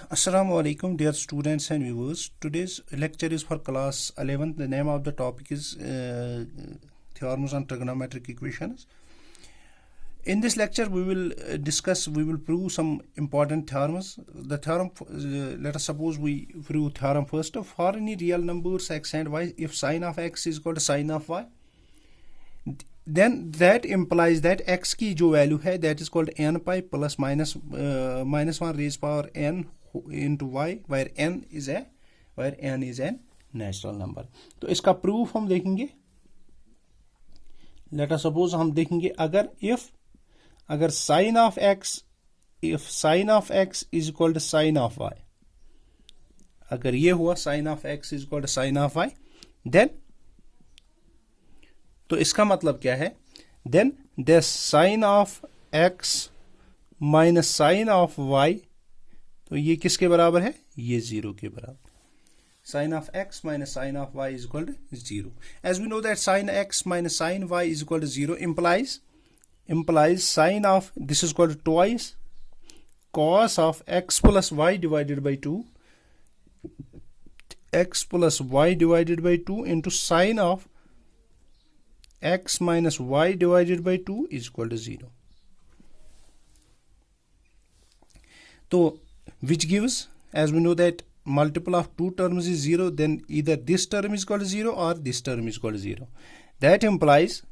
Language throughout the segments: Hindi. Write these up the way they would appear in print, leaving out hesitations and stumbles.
Assalamu alaikum, dear students and viewers. Today's lecture is for class 11th. The name of the topic is theorems on trigonometric equations. In this lecture, we will prove some important theorems. The theorem, let us suppose we prove theorem first. For any real numbers x and y, if sine of x is equal to sine of y, then that implies that x की जो value है that is called n pi plus minus 1 raised power n into y, where n is an natural number. तो इसका proof हम देखेंगे. Let us suppose हम देखेंगे अगर sin of x is equal to sin of y, अगर ये हुआ sin of x is equal to sin of y, then तो इसका मतलब क्या है? Then the sin of x minus sin of y, तो ये किसके बराबर है? ये 0 के बराबर. Sin of x minus sin of y is equal to 0. As we know that sin x minus sin y is equal to 0 implies sin of this is equal to twice cos of x plus y divided by 2, x plus y divided by 2 into sin of x minus y divided by 2 is equal to 0. So, which gives, as we know that multiple of two terms is 0, then either this term is equal to 0 or this term is equal to 0. That implies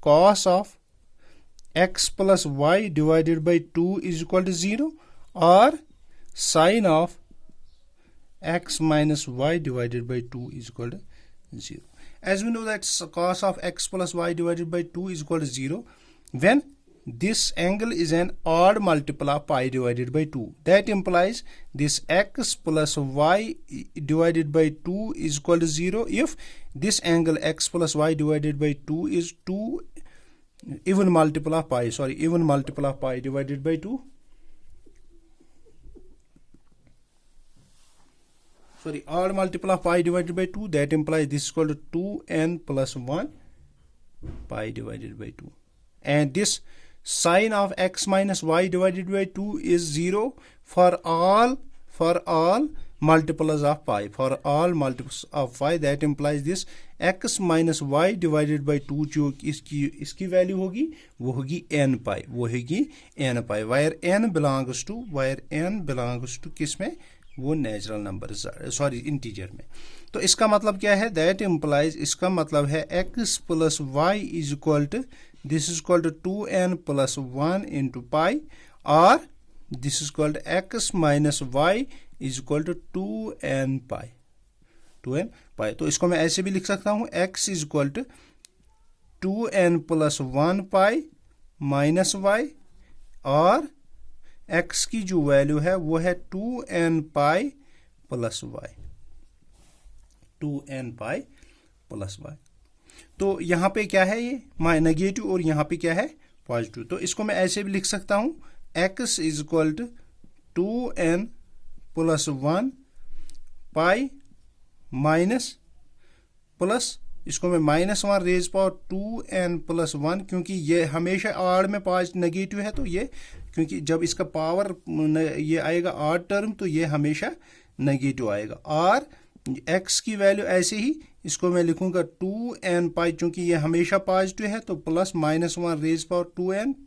cos of x plus y divided by 2 is equal to 0 or sin of x minus y divided by 2 is equal to 0. As we know that cos of x plus y divided by 2 is equal to 0 when this angle is an odd multiple of pi divided by 2. That implies this x plus y divided by 2 is equal to 0 if this angle x plus y divided by 2 is even multiple of pi divided by 2. Odd multiple of pi divided by 2, that implies this is equal to 2n plus 1 pi divided by 2. And this sin of x minus y divided by 2 is 0 for all multiples of pi. For all multiples of pi, that implies this x minus y divided by 2 जो इसकी वैल्यू होगी वो होगी n pi, where n belongs to किस में? वो नेचुरल नंबर इंटीजर में. तो इसका मतलब क्या है? दैट इम्प्लाइज, इसका मतलब है x plus y is equal to this is equal to 2n plus 1 into pi और this is equal to x minus y is equal to 2n pi. तो इसको मैं ऐसे भी लिख सकता हूं x is equal to 2n plus 1 pi minus y और x की जो वैल्यू है वो है 2n पाई प्लस वाई. तो यहाँ पे क्या है? ये नेगेटिव और यहाँ पे क्या है? पॉजिटिव. तो इसको मैं ऐसे भी लिख सकता हूँ x is equal to 2n plus 1 pi minus plus इसको मैं minus 1 raise power 2n plus 1, क्योंकि ये हमेशा आड़ में नेगेटिव है तो ये, क्योंकि जब इसका पावर ये आएगा आड टर्म तो ये हमेशा नेगेटिव आएगा. और x की वैल्यू ऐसे ही इसको मैं लिखूंगा 2n पाई, चूंकि ये हमेशा पॉजिटिव है तो plus minus 1 raise power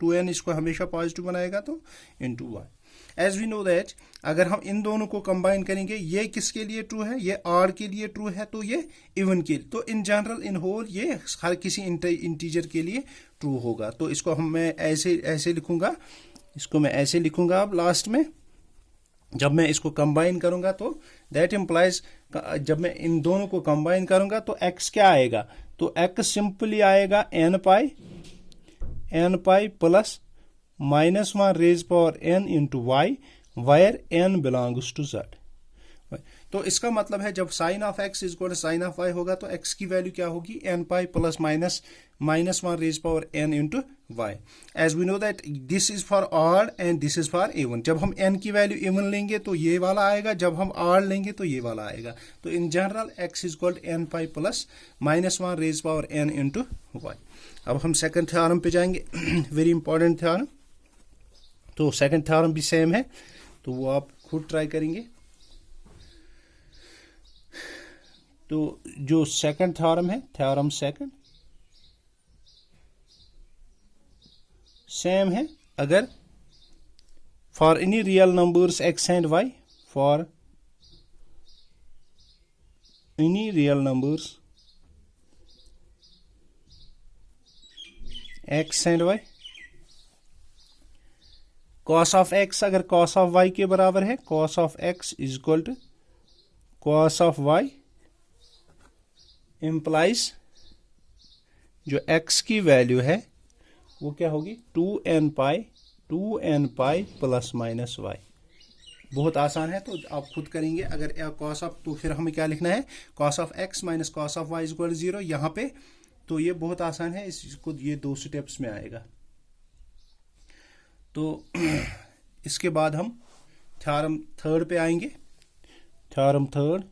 2n इसको हमेशा पॉजिटिव बनाएगा तो into y. As we know that अगर हम इन दोनों को कंबाइन करेंगे, ये किसके लिए ट्रू है? ये आड के लिए ट्रू है तो ये इवन के लिए. तो इन जनरल इन होल ये हर किसी इंटीजर के लिए ट्रू होगा. तो इसको मैं ऐसे लिखूंगा, इसको मैं ऐसे लिखूंगा. अब लास्ट में जब मैं इसको कंबाइन करूंगा तो दैट इम्प्लाइज, जब मैं इन दोनों को कंबाइन करूंगा तो x क्या आएगा? तो x सिंपली आएगा n pi plus minus 1 raise power n into y, where n belongs to z. तो इसका मतलब है जब sine of x is equal to sine of y होगा तो x की वैल्यू क्या होगी? n pi plus minus 1 raise power n into y. As we know that this is for odd and this is for even. जब हम n की वैल्यू इवन लेंगे तो ये वाला आएगा, जब हम ऑड लेंगे तो ये वाला आएगा. तो in general x is equal to n pi plus minus 1 raise power n into y. अब हम सेकंड थ्योरम पे जाएंगे, वेरी इंपॉर्टेंट थ्योरम. तो सेकंड थ्योरम भी सेम है, तो वो आप खुद ट्राई करेंगे। तो जो सेकंड थ्योरम है, थ्योरम सेकंड सेम है। अगर for any real numbers x and y, for any real numbers x and y, cos of x अगर cos ऑफ y के बराबर है, cos of x is equal to cos of y, implies जो x की वैल्यू है वो क्या होगी 2n पाई प्लस माइनस y। बहुत आसान है, तो आप खुद करेंगे। अगर cos ऑफ, तो फिर हमें क्या लिखना है, cos of x minus cos of y is equal 0 यहाँ पे। तो ये बहुत आसान है, इसको ये 2 स्टेप्स में आएगा। तो इसके बाद हम थ्योरम थर्ड पे आएंगे। थ्योरम थर्ड,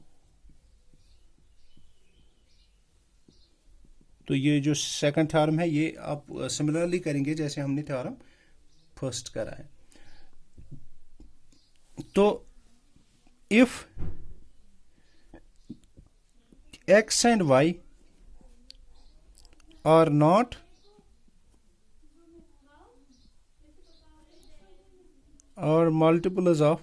तो ये जो सेकंड थ्योरम है ये आप सिमिलरली करेंगे जैसे हमने थ्योरम फर्स्ट करा है। तो if x and y are not or multiples of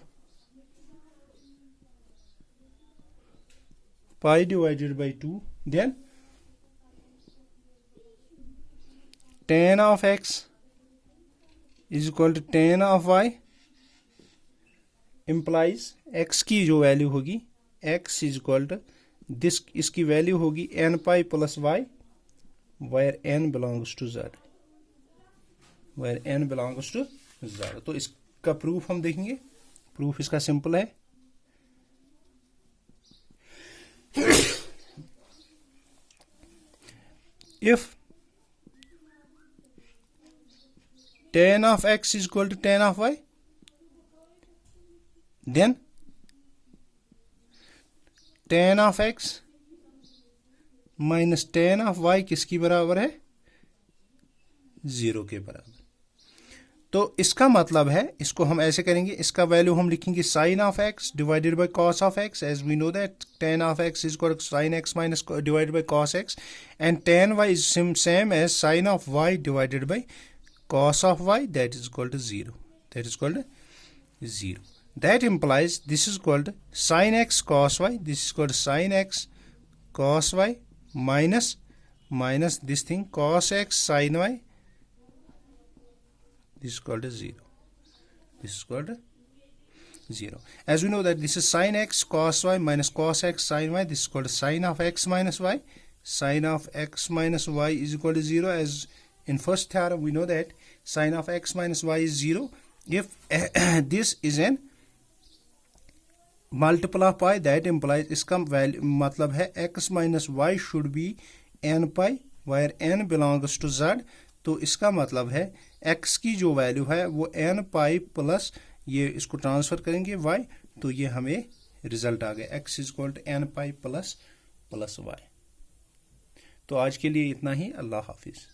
pi divided by 2, then tan of x is equal to tan of y, implies x की जो वैल्यू होगी x is equal to this, इसकी वैल्यू होगी n pi plus y where n belongs to z, where n belongs to z। तो इसका प्रूफ हम देखेंगे। प्रूफ इसका सिंपल है। If tan of x is equal to tan of y, then tan of x minus tan of y किसकी बराबर है, 0 के बराबर। तो इसका मतलब है, इसको हम ऐसे करेंगे, इसका वैल्यू हम लिखेंगे sin of x divided by cos of x, as we know that tan of x is equal to sin x minus divided by cos x, and tan y is same as sin of y divided by cos of y, that is equal to 0, that is equal to 0। that implies this is equal to sin x cos y, this is equal to sin x cos y minus this thing cos x sin y, this is equal to 0, this is equal to 0। as we know that this is sin x cos y minus cos x sin y, this is equal to sin of x minus y, sin of x minus y is equal to 0। as in first theorem we know that sin of x minus y is 0 if this is an multiple of pi, that implies इसका वैल्यू मतलब है x minus y should be n pi where n belongs to z। तो इसका मतलब है x की जो वैल्यू है वो n पाई प्लस ये इसको ट्रांसफर करेंगे y, तो ये हमें रिजल्ट आ गया x is equal to n pi plus y। तो आज के लिए इतना ही। अल्लाह हाफिज।